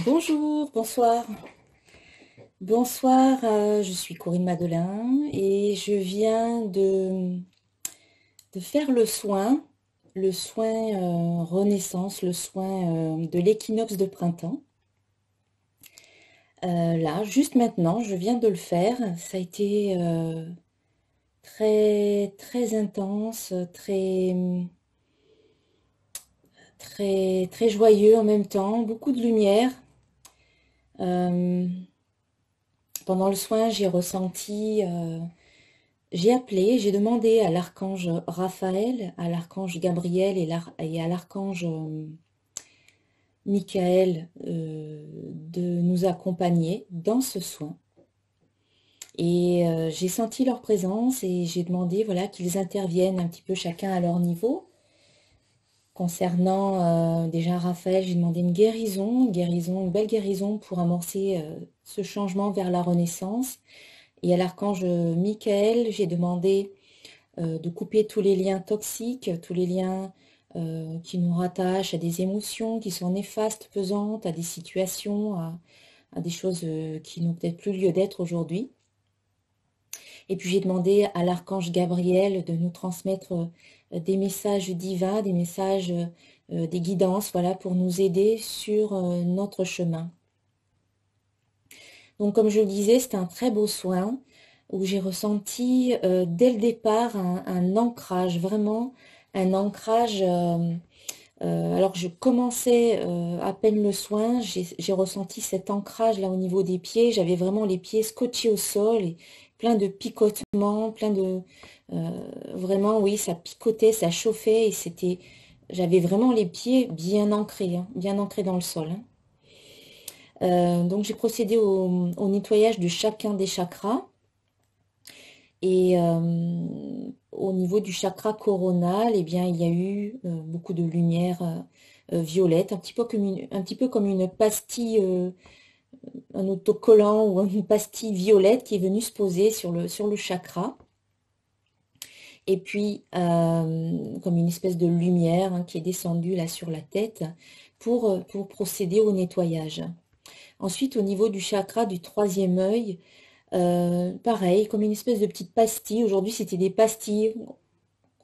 Bonjour, bonsoir. Bonsoir, je suis Corinne Madelin et je viens de faire le soin Renaissance, le soin de l'équinoxe de printemps. Là, juste maintenant, je viens de le faire. Ça a été très, très intense, très, très joyeux en même temps, beaucoup de lumière. Euh, Pendant le soin, j'ai appelé, j'ai demandé à l'archange Raphaël, à l'archange Gabriel et à l'archange Michael de nous accompagner dans ce soin. Et j'ai senti leur présence et j'ai demandé voilà, qu'ils interviennent un petit peu chacun à leur niveau. Concernant déjà Raphaël, j'ai demandé une belle guérison pour amorcer ce changement vers la renaissance. Et à l'archange Michael, j'ai demandé de couper tous les liens toxiques, tous les liens qui nous rattachent à des émotions qui sont néfastes, pesantes, à des situations, à des choses qui n'ont peut-être plus lieu d'être aujourd'hui. Et puis j'ai demandé à l'archange Gabriel de nous transmettre des messages divins, des messages, des guidances, voilà, pour nous aider sur notre chemin. Donc comme je le disais, c'était un très beau soin où j'ai ressenti dès le départ un ancrage, vraiment un ancrage. Alors que je commençais à peine le soin, j'ai ressenti cet ancrage là au niveau des pieds. J'avais vraiment les pieds scotchés au sol et plein de picotements, vraiment oui, ça picotait, ça chauffait et j'avais vraiment les pieds bien ancrés, hein, bien ancrés dans le sol, hein. Donc j'ai procédé au nettoyage de chacun des chakras. Et au niveau du chakra coronal, eh bien, il y a eu beaucoup de lumière violette, un petit peu comme une pastille, un autocollant ou une pastille violette qui est venue se poser sur le chakra. Et puis, comme une espèce de lumière hein, qui est descendue là sur la tête pour procéder au nettoyage. Ensuite, au niveau du chakra du troisième œil, pareil, comme une espèce de petite pastille. Aujourd'hui, c'était des pastilles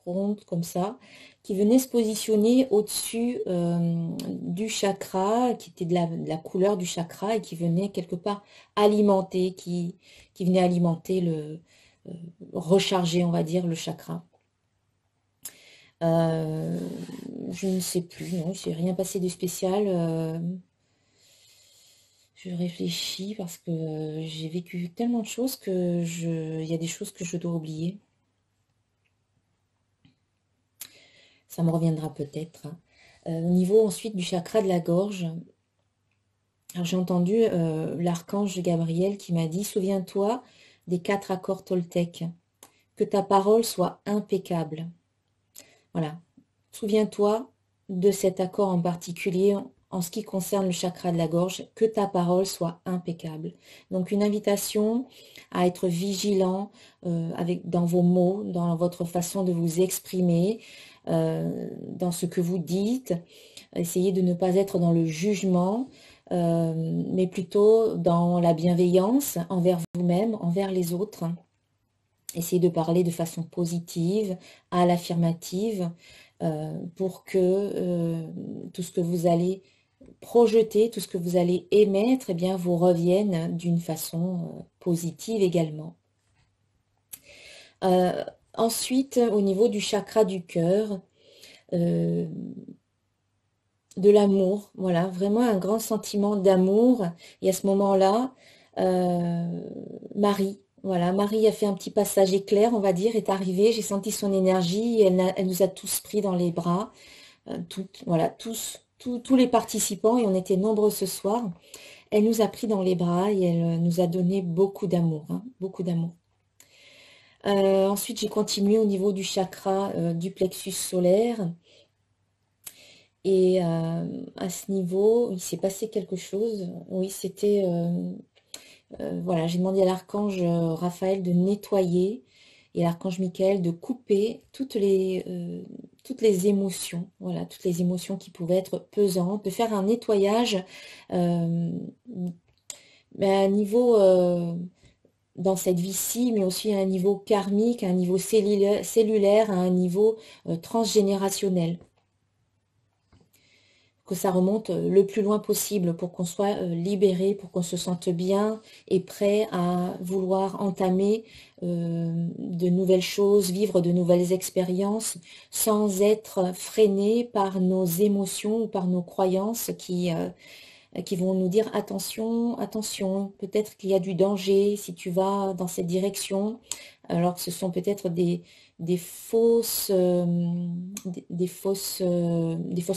rondes comme ça, qui venaient se positionner au-dessus du chakra, qui était de la couleur du chakra et qui venait quelque part alimenter, qui venait alimenter recharger, on va dire, le chakra. Euh, je ne sais plus, non, j'ai rien passé de spécial. Je réfléchis parce que j'ai vécu tellement de choses il y a des choses que je dois oublier. Ça me reviendra peut-être, hein. Au niveau ensuite du chakra de la gorge, alors j'ai entendu l'archange Gabriel qui m'a dit, souviens-toi des 4 accords toltèques, que ta parole soit impeccable. Voilà, souviens-toi de cet accord en particulier en ce qui concerne le chakra de la gorge, que ta parole soit impeccable. Donc une invitation à être vigilant dans vos mots, dans votre façon de vous exprimer, dans ce que vous dites. Essayez de ne pas être dans le jugement, mais plutôt dans la bienveillance envers vous-même, envers les autres. Essayez de parler de façon positive, à l'affirmative, pour que tout ce que vous allez projeter, tout ce que vous allez émettre, eh bien, vous revienne d'une façon positive également. Ensuite, au niveau du chakra du cœur, de l'amour, voilà, vraiment un grand sentiment d'amour. Et à ce moment-là, Marie, voilà, Marie a fait un petit passage éclair, on va dire, est arrivée, j'ai senti son énergie, et elle nous a tous pris dans les bras, voilà, tous les participants, et on était nombreux ce soir. Elle nous a pris dans les bras et elle nous a donné beaucoup d'amour, hein, beaucoup d'amour. Ensuite, j'ai continué au niveau du chakra du plexus solaire. Et à ce niveau, il s'est passé quelque chose. Oui, c'était... voilà, j'ai demandé à l'archange Raphaël de nettoyer et à l'archange Michael de couper toutes les émotions, voilà, toutes les émotions qui pouvaient être pesantes, de faire un nettoyage mais à un niveau dans cette vie-ci, mais aussi à un niveau karmique, à un niveau cellulaire, à un niveau transgénérationnel. Que ça remonte le plus loin possible pour qu'on soit libéré, pour qu'on se sente bien et prêt à vouloir entamer de nouvelles choses, vivre de nouvelles expériences sans être freiné par nos émotions ou par nos croyances qui vont nous dire attention, attention, peut-être qu'il y a du danger si tu vas dans cette direction, alors que ce sont peut-être des fausses, des fausses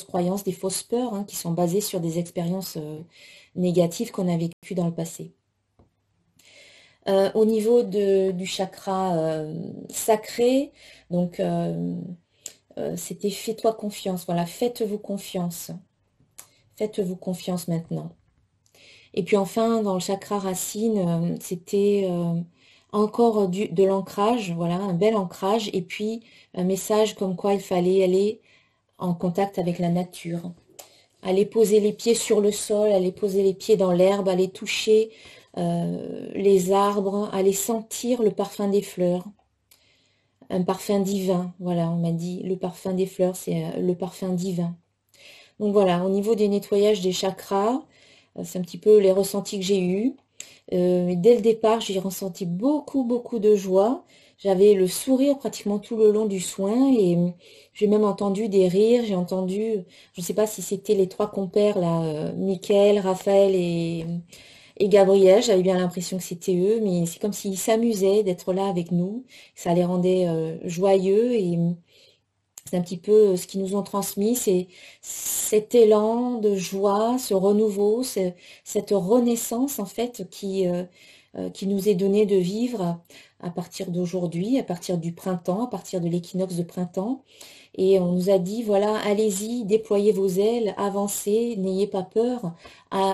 croyances, des fausses peurs hein, qui sont basées sur des expériences négatives qu'on a vécues dans le passé. Au niveau du chakra sacré, donc c'était fais-toi confiance, voilà, faites-vous confiance. Faites-vous confiance maintenant. Et puis enfin, dans le chakra racine, c'était encore de l'ancrage, voilà, un bel ancrage. Et puis, un message comme quoi il fallait aller en contact avec la nature. Aller poser les pieds sur le sol, aller poser les pieds dans l'herbe, aller toucher les arbres, aller sentir le parfum des fleurs. Un parfum divin, voilà, on m'a dit, le parfum des fleurs, c'est le parfum divin. Donc voilà, au niveau des nettoyages des chakras, c'est un petit peu les ressentis que j'ai eus. Dès le départ, j'ai ressenti beaucoup, beaucoup de joie. J'avais le sourire pratiquement tout le long du soin et j'ai même entendu des rires. J'ai entendu, je ne sais pas si c'était les trois compères, là, Michael, Raphaël et Gabriel. J'avais bien l'impression que c'était eux, mais c'est comme s'ils s'amusaient d'être là avec nous. Ça les rendait joyeux et c'est un petit peu ce qu'ils nous ont transmis, c'est cet élan de joie, ce renouveau, cette renaissance en fait qui nous est donné de vivre à partir d'aujourd'hui, à partir du printemps, à partir de l'équinoxe de printemps. Et on nous a dit, voilà, allez-y, déployez vos ailes, avancez, n'ayez pas peur,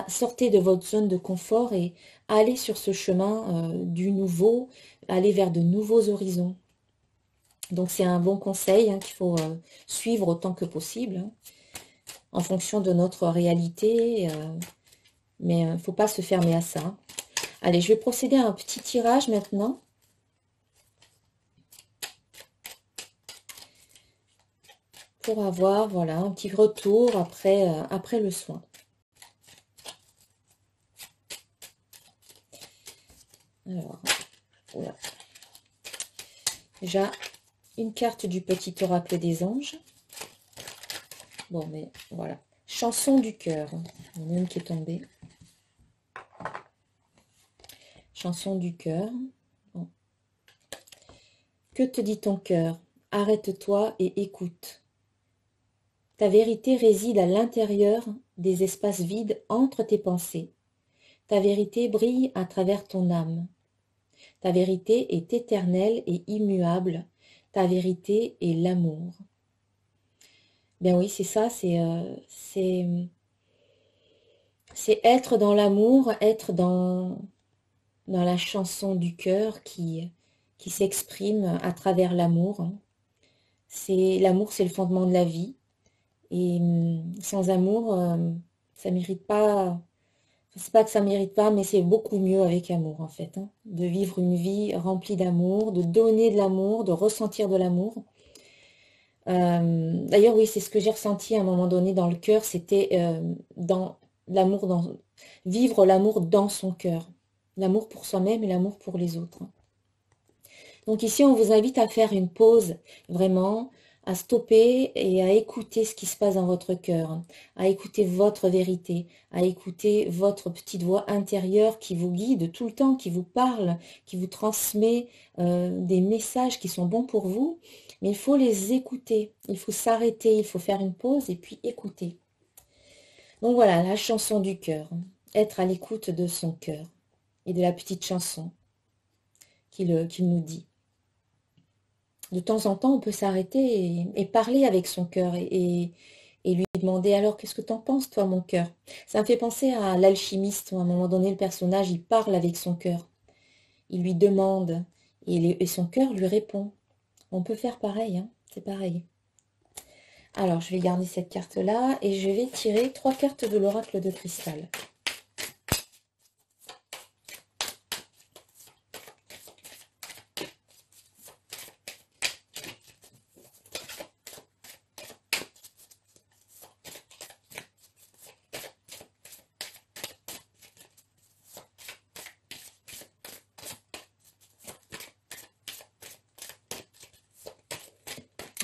sortez de votre zone de confort et allez sur ce chemin du nouveau, allez vers de nouveaux horizons. Donc c'est un bon conseil hein, qu'il faut suivre autant que possible, hein, en fonction de notre réalité, mais il ne faut pas se fermer à ça. Allez, je vais procéder à un petit tirage maintenant. Pour avoir voilà, un petit retour après le soin. Alors, voilà. Déjà, une carte du petit oracle des anges. Bon, mais voilà. Chanson du cœur. Il y en a une qui est tombée. Chanson du cœur. Bon. Que te dit ton cœur? Arrête-toi et écoute. Ta vérité réside à l'intérieur des espaces vides entre tes pensées. Ta vérité brille à travers ton âme. Ta vérité est éternelle et immuable. Ta vérité est l'amour. Bien oui, c'est ça, c'est être dans l'amour, être dans la chanson du cœur qui s'exprime à travers l'amour. L'amour, c'est le fondement de la vie. Et sans amour, ça mérite pas. C'est pas que ça mérite pas, mais c'est beaucoup mieux avec amour en fait. Hein, de vivre une vie remplie d'amour, de donner de l'amour, de ressentir de l'amour. D'ailleurs, oui, c'est ce que j'ai ressenti à un moment donné dans le cœur, c'était dans l'amour, vivre l'amour dans son cœur. L'amour pour soi-même et l'amour pour les autres. Donc ici, on vous invite à faire une pause, vraiment, à stopper et à écouter ce qui se passe dans votre cœur, à écouter votre vérité, à écouter votre petite voix intérieure qui vous guide tout le temps, qui vous parle, qui vous transmet des messages qui sont bons pour vous, mais il faut les écouter, il faut s'arrêter, il faut faire une pause et puis écouter. Donc voilà, la chanson du cœur, être à l'écoute de son cœur et de la petite chanson qu'il nous dit. De temps en temps, on peut s'arrêter et parler avec son cœur et lui demander alors qu'est-ce que t'en penses toi mon cœur? Ça me fait penser à l'alchimiste. À un moment donné, le personnage, il parle avec son cœur. Il lui demande et son cœur lui répond. On peut faire pareil, hein, c'est pareil. Alors, je vais garder cette carte-là et je vais tirer 3 cartes de l'oracle de cristal.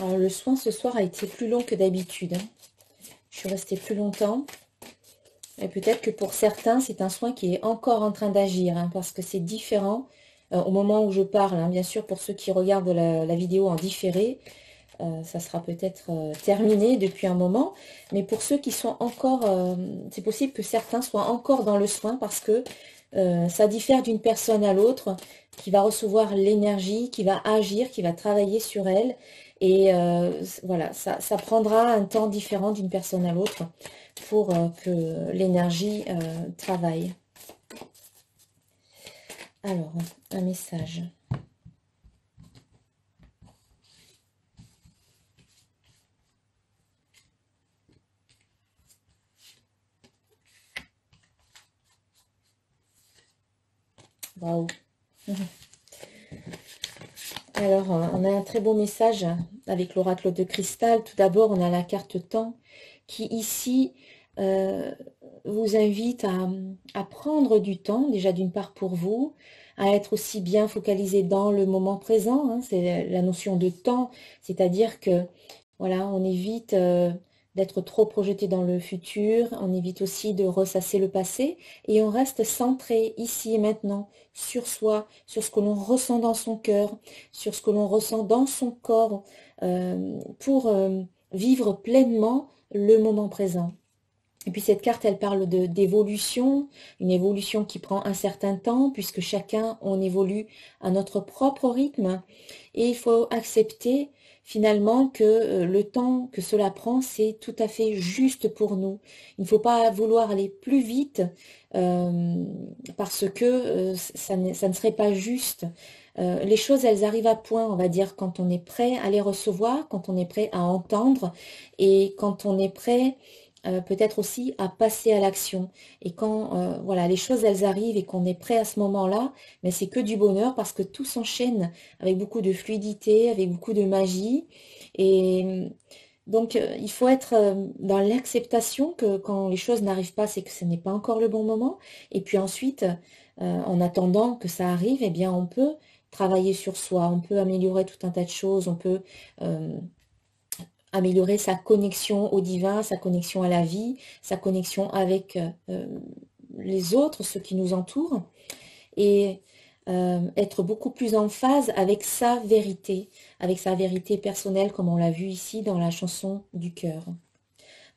Alors, le soin ce soir a été plus long que d'habitude, hein. Je suis restée plus longtemps. Et peut-être que pour certains, c'est un soin qui est encore en train d'agir, hein, parce que c'est différent au moment où je parle, hein. Bien sûr, pour ceux qui regardent la vidéo en différé, ça sera peut-être terminé depuis un moment. Mais pour ceux qui sont encore, c'est possible que certains soient encore dans le soin parce que ça diffère d'une personne à l'autre, qui va recevoir l'énergie, qui va agir, qui va travailler sur elle. Et voilà, ça prendra un temps différent d'une personne à l'autre pour que l'énergie travaille. Alors, un message. Waouh. Alors, on a un très beau message avec l'oracle de cristal. Tout d'abord, on a la carte temps qui ici vous invite à prendre du temps, déjà d'une part pour vous, à être aussi bien focalisé dans le moment présent, hein. C'est la notion de temps, c'est-à-dire que voilà, on évite d'être trop projeté dans le futur, on évite aussi de ressasser le passé et on reste centré ici et maintenant sur soi, sur ce que l'on ressent dans son cœur, sur ce que l'on ressent dans son corps pour vivre pleinement le moment présent. Et puis cette carte, elle parle d'évolution, une évolution qui prend un certain temps, puisque chacun, on évolue à notre propre rythme. Et il faut accepter finalement que le temps que cela prend, c'est tout à fait juste pour nous. Il ne faut pas vouloir aller plus vite parce que ça ne serait pas juste. Les choses, elles arrivent à point, on va dire, quand on est prêt à les recevoir, quand on est prêt à entendre et quand on est prêt peut-être aussi à passer à l'action. Et quand voilà, les choses elles arrivent et qu'on est prêt à ce moment-là, mais c'est que du bonheur parce que tout s'enchaîne avec beaucoup de fluidité, avec beaucoup de magie. Et donc il faut être dans l'acceptation que quand les choses n'arrivent pas, c'est que ce n'est pas encore le bon moment. Et puis ensuite, en attendant que ça arrive, eh bien on peut travailler sur soi, on peut améliorer tout un tas de choses, on peut améliorer sa connexion au divin, sa connexion à la vie, sa connexion avec les autres, ceux qui nous entourent, et être beaucoup plus en phase avec sa vérité personnelle, comme on l'a vu ici dans la chanson du cœur.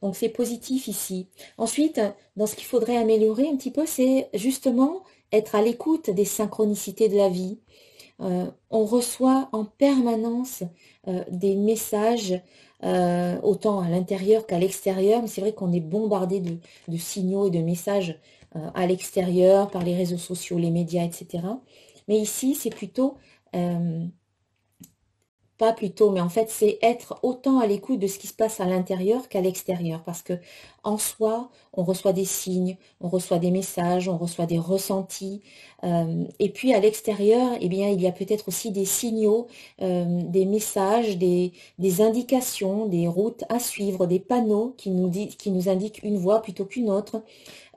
Donc c'est positif ici. Ensuite, dans ce qu'il faudrait améliorer un petit peu, c'est justement être à l'écoute des synchronicités de la vie. On reçoit en permanence des messages, autant à l'intérieur qu'à l'extérieur, mais c'est vrai qu'on est bombardé de signaux et de messages à l'extérieur, par les réseaux sociaux, les médias, etc. Mais ici, c'est plutôt pas plutôt, mais en fait, c'est être autant à l'écoute de ce qui se passe à l'intérieur qu'à l'extérieur. Parce que en soi, on reçoit des signes, on reçoit des messages, on reçoit des ressentis. Et puis à l'extérieur, eh bien, il y a peut-être aussi des signaux, des messages, des indications, des routes à suivre, des panneaux qui nous indiquent une voie plutôt qu'une autre.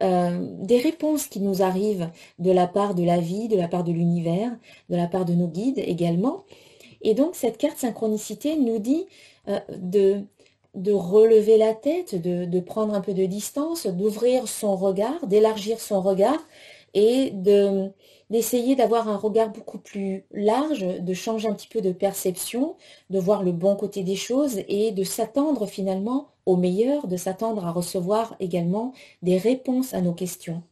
Des réponses qui nous arrivent de la part de la vie, de la part de l'univers, de la part de nos guides également. Et donc, cette carte synchronicité nous dit de relever la tête, de prendre un peu de distance, d'ouvrir son regard, d'élargir son regard et d'essayer d'avoir un regard beaucoup plus large, de changer un petit peu de perception, de voir le bon côté des choses et de s'attendre finalement au meilleur, de s'attendre à recevoir également des réponses à nos questions.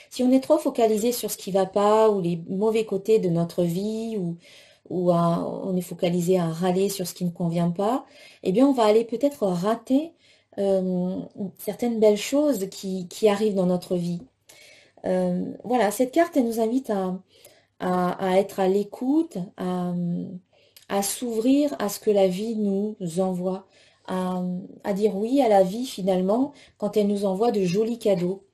Si on est trop focalisé sur ce qui ne va pas ou les mauvais côtés de notre vie on est focalisé à râler sur ce qui ne convient pas, eh bien on va aller peut-être rater certaines belles choses qui arrivent dans notre vie. Voilà, cette carte, elle nous invite à être à l'écoute, à s'ouvrir à ce que la vie nous envoie, à dire oui à la vie finalement quand elle nous envoie de jolis cadeaux.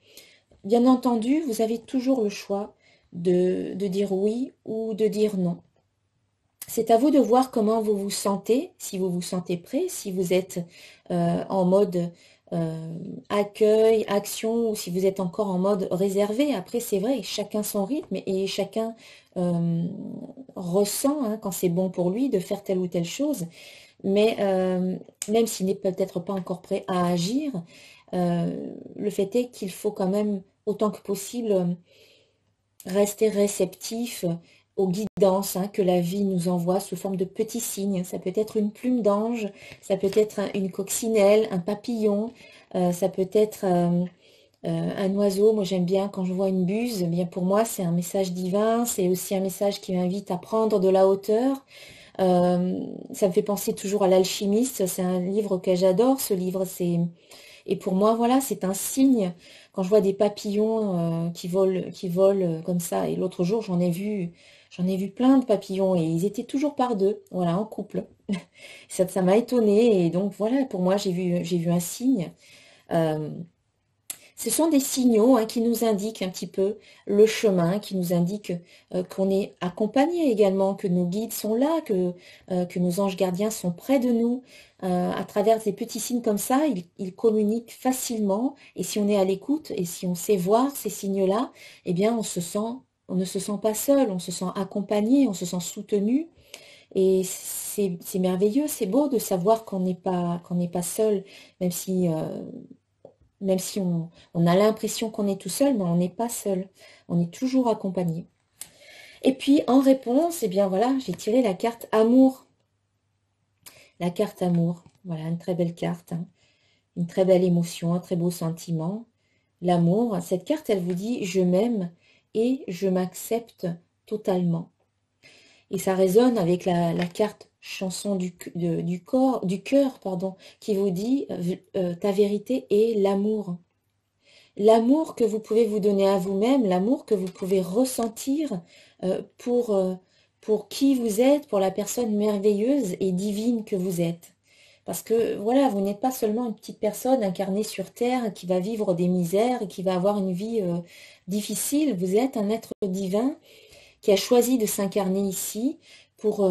Bien entendu, vous avez toujours le choix de dire oui ou de dire non. C'est à vous de voir comment vous vous sentez, si vous vous sentez prêt, si vous êtes en mode accueil, action, ou si vous êtes encore en mode réservé. Après, c'est vrai, chacun son rythme et chacun euh, ressent hein, quand c'est bon pour lui de faire telle ou telle chose. Mais même s'il n'est peut-être pas encore prêt à agir, le fait est qu'il faut quand même, autant que possible, rester réceptif aux guidances hein, que la vie nous envoie sous forme de petits signes. Ça peut être une plume d'ange, ça peut être une coccinelle, un papillon, ça peut être un oiseau. Moi j'aime bien quand je vois une buse, eh bien pour moi c'est un message divin, c'est aussi un message qui m'invite à prendre de la hauteur. Ça me fait penser toujours à l'alchimiste, c'est un livre que j'adore, ce livre c'est et pour moi, voilà, c'est un signe. Quand je vois des papillons qui volent comme ça, et l'autre jour, j'en ai vu plein de papillons et ils étaient toujours par deux, voilà, en couple. Ça m'a étonnée et donc voilà, pour moi, j'ai vu un signe. Euh, Ce sont des signaux hein, qui nous indiquent un petit peu le chemin, qui nous indiquent qu'on est accompagné également, que nos guides sont là, que nos anges gardiens sont près de nous. À travers des petits signes comme ça, ils communiquent facilement. Et si on est à l'écoute et si on sait voir ces signes-là, eh bien on ne se sent pas seul, on se sent accompagné, on se sent soutenu. Et c'est merveilleux, c'est beau de savoir qu'on n'est pas seul, même si même si on a l'impression qu'on est tout seul, mais on n'est pas seul. On est toujours accompagné. Et puis en réponse, eh bien voilà, j'ai tiré la carte amour. La carte amour. Voilà, une très belle carte, hein. Une très belle émotion, un très beau sentiment. L'amour, cette carte, elle vous dit je m'aime et je m'accepte totalement. Et ça résonne avec la carte chanson du cœur, pardon, qui vous dit ta vérité est l'amour. L'amour que vous pouvez vous donner à vous-même, l'amour que vous pouvez ressentir euh, pour, euh, pour qui vous êtes, pour la personne merveilleuse et divine que vous êtes. Parce que voilà, vous n'êtes pas seulement une petite personne incarnée sur Terre qui va vivre des misères et qui va avoir une vie difficile. Vous êtes un être divin qui a choisi de s'incarner ici pour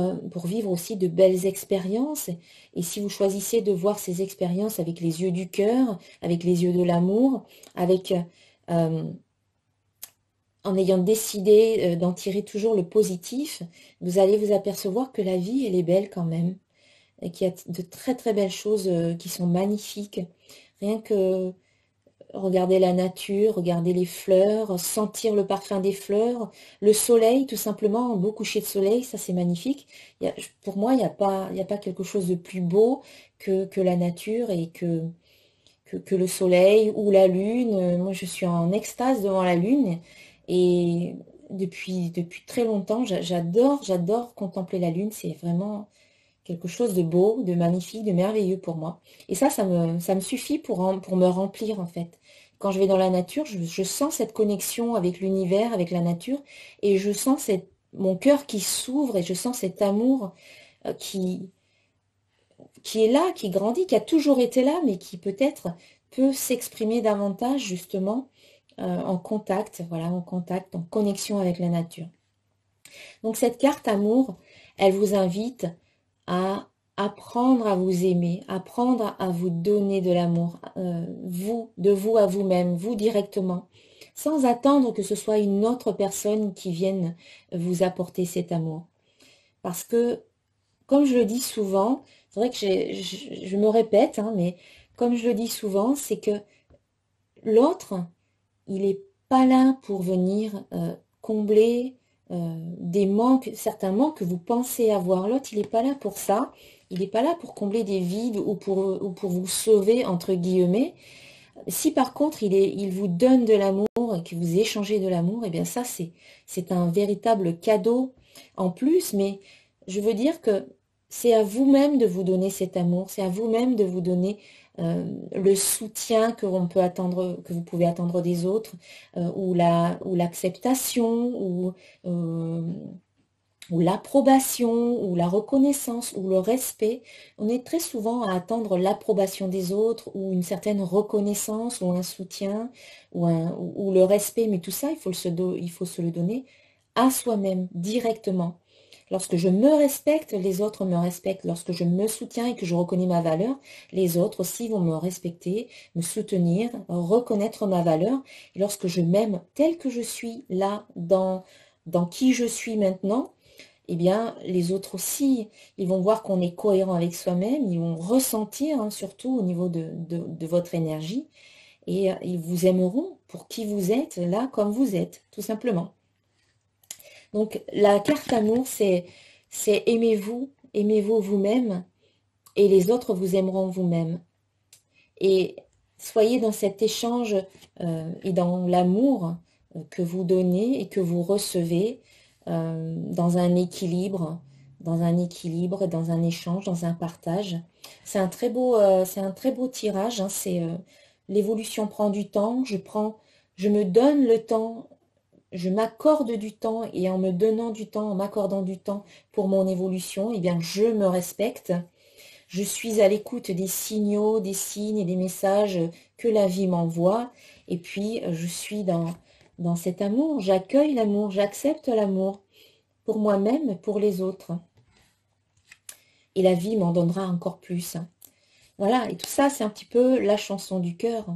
vivre aussi de belles expériences. Et si vous choisissez de voir ces expériences avec les yeux du cœur, avec les yeux de l'amour, avec euh, en ayant décidé d'en tirer toujours le positif, vous allez vous apercevoir que la vie, elle est belle quand même, et qu'il y a de très très belles choses qui sont magnifiques. Rien que regarder la nature, regarder les fleurs, sentir le parfum des fleurs, le soleil, tout simplement, un beau coucher de soleil, ça c'est magnifique. Pour moi, il y a pas quelque chose de plus beau que la nature et que le soleil ou la lune. Moi, je suis en extase devant la lune et depuis très longtemps, j'adore contempler la lune. C'est vraiment quelque chose de beau, de magnifique, de merveilleux pour moi. Et ça me suffit pour me remplir en fait. Quand je vais dans la nature, je sens cette connexion avec l'univers, avec la nature, et je sens mon cœur qui s'ouvre et je sens cet amour euh, qui, qui est là, qui grandit, qui a toujours été là, mais qui peut-être peut s'exprimer davantage justement en contact, voilà, en contact, en connexion avec la nature. Donc cette carte amour, elle vous invite à apprendre à vous aimer, apprendre à vous donner de l'amour, de vous à vous-même, vous directement, sans attendre que ce soit une autre personne qui vienne vous apporter cet amour. Parce que, comme je le dis souvent, c'est vrai que je me répète, hein, mais comme je le dis souvent, c'est que l'autre, il n'est pas là pour venir combler des manques, certains manques que vous pensez avoir. L'autre, il n'est pas là pour ça. Il n'est pas là pour combler des vides ou pour vous sauver, entre guillemets. Si par contre, il vous donne de l'amour et que vous échangez de l'amour, eh bien ça, c'est un véritable cadeau en plus. Mais je veux dire que c'est à vous-même de vous donner cet amour. C'est à vous-même de vous donner le soutien que on peut attendre, que vous pouvez attendre des autres, ou l'acceptation, euh, ou l'approbation, ou la reconnaissance, ou le respect. On est très souvent à attendre l'approbation des autres, ou une certaine reconnaissance, ou un soutien, ou le respect. Mais tout ça, il faut se le donner à soi-même, directement. Lorsque je me respecte, les autres me respectent. Lorsque je me soutiens et que je reconnais ma valeur, les autres aussi vont me respecter, me soutenir, reconnaître ma valeur. Et lorsque je m'aime tel que je suis là, dans qui je suis maintenant, eh bien, les autres aussi, ils vont voir qu'on est cohérent avec soi-même, ils vont ressentir, hein, surtout au niveau de votre énergie, et ils vous aimeront pour qui vous êtes, là, comme vous êtes, tout simplement. Donc, la carte amour, c'est aimez-vous, aimez-vous vous-même, et les autres vous aimeront vous-même. Et soyez dans cet échange et dans l'amour que vous donnez et que vous recevez dans un équilibre, dans un échange, dans un partage. C'est un très beau tirage. Hein, c'est l'évolution prend du temps. Je me donne le temps, je m'accorde du temps et en me donnant du temps, en m'accordant du temps pour mon évolution, eh bien je me respecte. Je suis à l'écoute des signaux, des signes et des messages que la vie m'envoie. Et puis, je suis dans cet amour. J'accueille l'amour, j'accepte l'amour pour moi-même, pour les autres. Et la vie m'en donnera encore plus. Voilà, et tout ça, c'est un petit peu la chanson du cœur.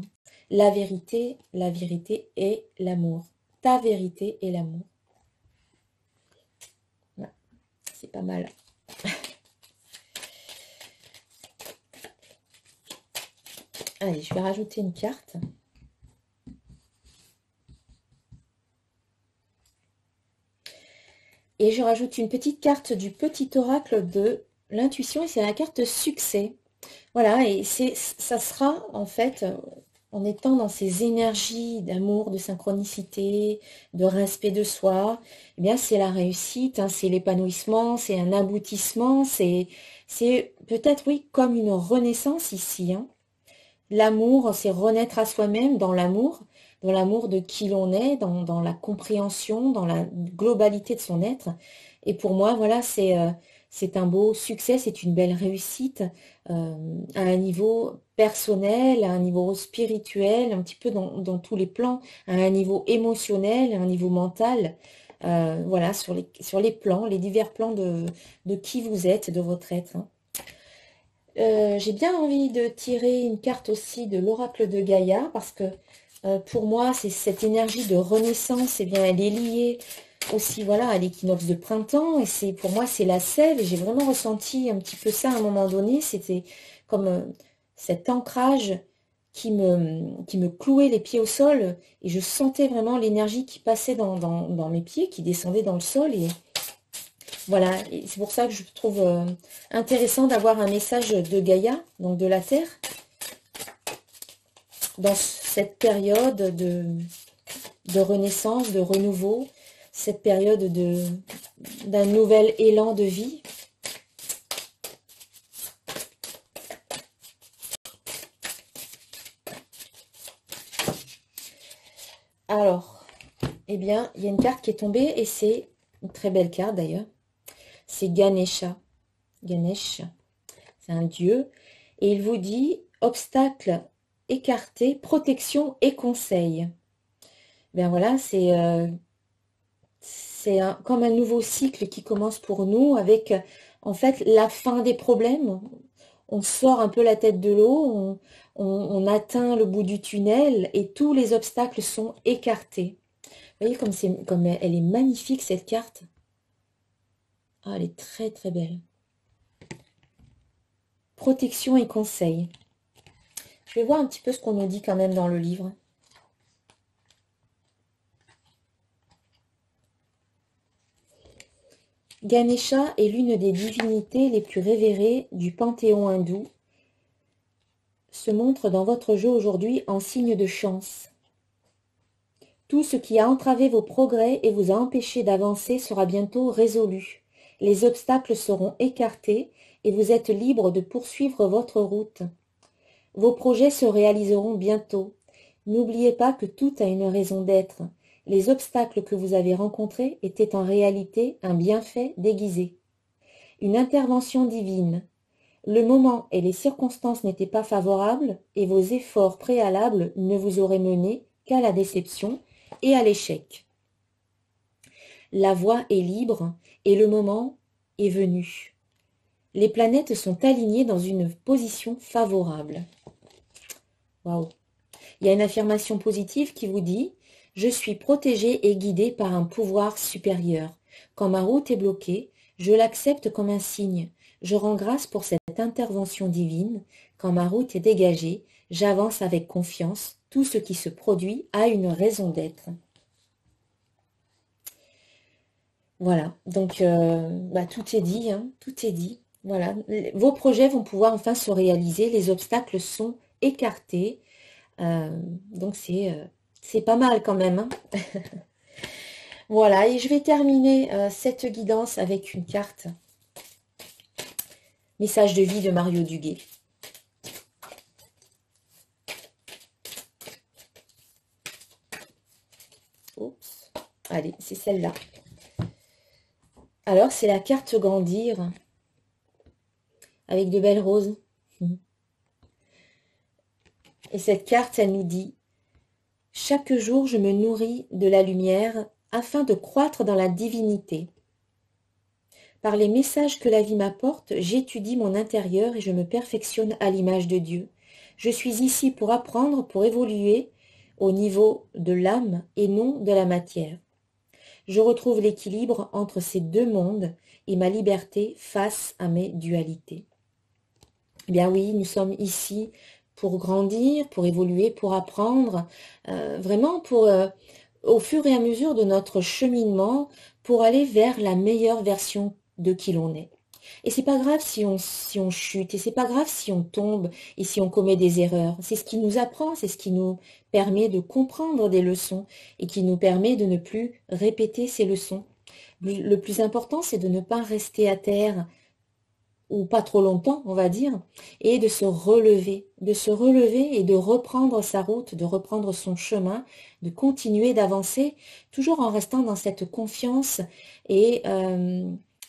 La vérité est l'amour. Ta vérité est l'amour. Voilà, c'est pas mal. Allez, je vais rajouter une carte. Et je rajoute une petite carte du petit oracle de l'intuition, et c'est la carte succès. Voilà, et ça sera en fait, en étant dans ces énergies d'amour, de synchronicité, de respect de soi, eh bien c'est la réussite, hein, c'est l'épanouissement, c'est un aboutissement, c'est peut-être, oui, comme une renaissance ici, hein. L'amour, c'est renaître à soi-même dans l'amour de qui l'on est, dans la compréhension, dans la globalité de son être. Et pour moi, voilà, c'est un beau succès, c'est une belle réussite à un niveau personnel, à un niveau spirituel, un petit peu dans tous les plans, à un niveau émotionnel, à un niveau mental. Voilà, sur les plans, les divers plans de qui vous êtes, de votre être, hein. J'ai bien envie de tirer une carte aussi de l'oracle de Gaïa parce que pour moi, c'est cette énergie de renaissance, eh bien, elle est liée aussi, voilà, à l'équinoxe de printemps et pour moi, c'est la sève et j'ai vraiment ressenti un petit peu ça à un moment donné. C'était comme cet ancrage qui me clouait les pieds au sol et je sentais vraiment l'énergie qui passait dans mes pieds, qui descendait dans le sol et voilà, et c'est pour ça que je trouve intéressant d'avoir un message de Gaïa, donc de la Terre, dans cette période de renaissance, de renouveau, cette période d'un nouvel élan de vie. Alors, eh bien, il y a une carte qui est tombée et c'est une très belle carte d'ailleurs. C'est Ganesha. Ganesh, c'est un dieu. Et il vous dit, obstacle écarté, protection et conseil. Ben voilà, comme un nouveau cycle qui commence pour nous avec en fait la fin des problèmes. On sort un peu la tête de l'eau, on atteint le bout du tunnel et tous les obstacles sont écartés. Vous voyez comme elle est magnifique cette carte. Ah, elle est très très belle. Protection et conseil. Je vais voir un petit peu ce qu'on nous dit quand même dans le livre. Ganesha est l'une des divinités les plus révérées du panthéon hindou. Se montre dans votre jeu aujourd'hui en signe de chance. Tout ce qui a entravé vos progrès et vous a empêché d'avancer sera bientôt résolu. Les obstacles seront écartés et vous êtes libre de poursuivre votre route. Vos projets se réaliseront bientôt. N'oubliez pas que tout a une raison d'être. Les obstacles que vous avez rencontrés étaient en réalité un bienfait déguisé, une intervention divine. Le moment et les circonstances n'étaient pas favorables et vos efforts préalables ne vous auraient mené qu'à la déception et à l'échec. La voie est libre et le moment est venu. Les planètes sont alignées dans une position favorable. Waouh! Il y a une affirmation positive qui vous dit « Je suis protégé et guidé par un pouvoir supérieur. Quand ma route est bloquée, je l'accepte comme un signe. Je rends grâce pour cette intervention divine. Quand ma route est dégagée, j'avance avec confiance. Tout ce qui se produit a une raison d'être. » Voilà, donc tout est dit, hein, tout est dit. Voilà, vos projets vont pouvoir enfin se réaliser, les obstacles sont écartés. Donc c'est pas mal quand même, hein. Voilà, et je vais terminer cette guidance avec une carte. Message de vie de Mario Duguay. Oups. Allez, c'est celle-là. Alors, c'est la carte Grandir, avec de belles roses. Et cette carte, elle nous dit « Chaque jour, je me nourris de la lumière afin de croître dans la divinité. Par les messages que la vie m'apporte, j'étudie mon intérieur et je me perfectionne à l'image de Dieu. Je suis ici pour apprendre, pour évoluer au niveau de l'âme et non de la matière. Je retrouve l'équilibre entre ces deux mondes et ma liberté face à mes dualités. » Eh bien oui, nous sommes ici pour grandir, pour évoluer, pour apprendre, vraiment pour, au fur et à mesure de notre cheminement, pour aller vers la meilleure version de qui l'on est. Et c'est pas grave si on chute, et c'est pas grave si on tombe, et si on commet des erreurs. C'est ce qui nous apprend, c'est ce qui nous permet de comprendre des leçons, et qui nous permet de ne plus répéter ces leçons. Le plus important, c'est de ne pas rester à terre, ou pas trop longtemps, on va dire, et de se relever et de reprendre sa route, de reprendre son chemin, de continuer d'avancer, toujours en restant dans cette confiance et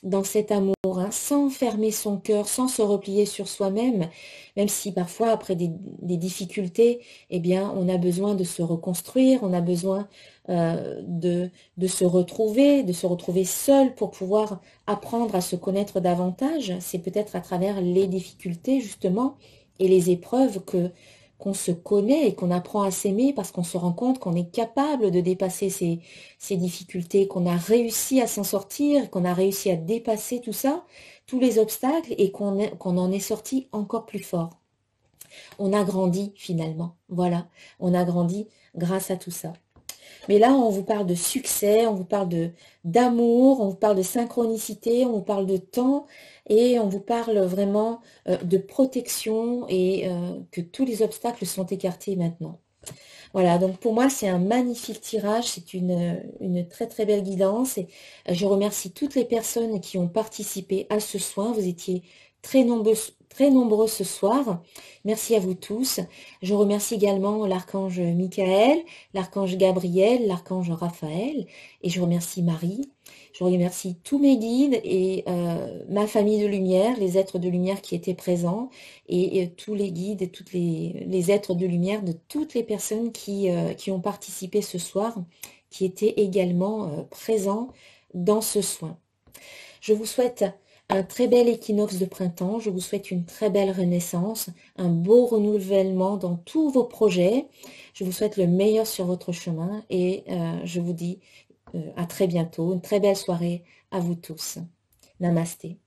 dans cet amour, hein, sans fermer son cœur, sans se replier sur soi-même, même si parfois après des difficultés, eh bien, on a besoin de se reconstruire, on a besoin de se retrouver seul pour pouvoir apprendre à se connaître davantage. C'est peut-être à travers les difficultés justement et les épreuves qu'on se connaît et qu'on apprend à s'aimer parce qu'on se rend compte qu'on est capable de dépasser ces difficultés, qu'on a réussi à s'en sortir, qu'on a réussi à dépasser tout ça, tous les obstacles et qu'on en est sorti encore plus fort. On a grandi finalement, voilà, on a grandi grâce à tout ça. Mais là, on vous parle de succès, on vous parle d'amour, on vous parle de synchronicité, on vous parle de temps et on vous parle vraiment de protection et que tous les obstacles sont écartés maintenant. Voilà, donc pour moi, c'est un magnifique tirage, c'est une très très belle guidance et je remercie toutes les personnes qui ont participé à ce soin. Vous étiez très nombreux ce soir. Merci à vous tous. Je remercie également l'archange Michael, l'archange Gabriel, l'archange Raphaël et je remercie Marie. Je remercie tous mes guides et ma famille de lumière, les êtres de lumière qui étaient présents et tous les guides et tous les êtres de lumière de toutes les personnes qui ont participé ce soir, qui étaient également présents dans ce soin. Je vous souhaite un très bel équinoxe de printemps, je vous souhaite une très belle renaissance, un beau renouvellement dans tous vos projets. Je vous souhaite le meilleur sur votre chemin et je vous dis à très bientôt, une très belle soirée à vous tous. Namasté.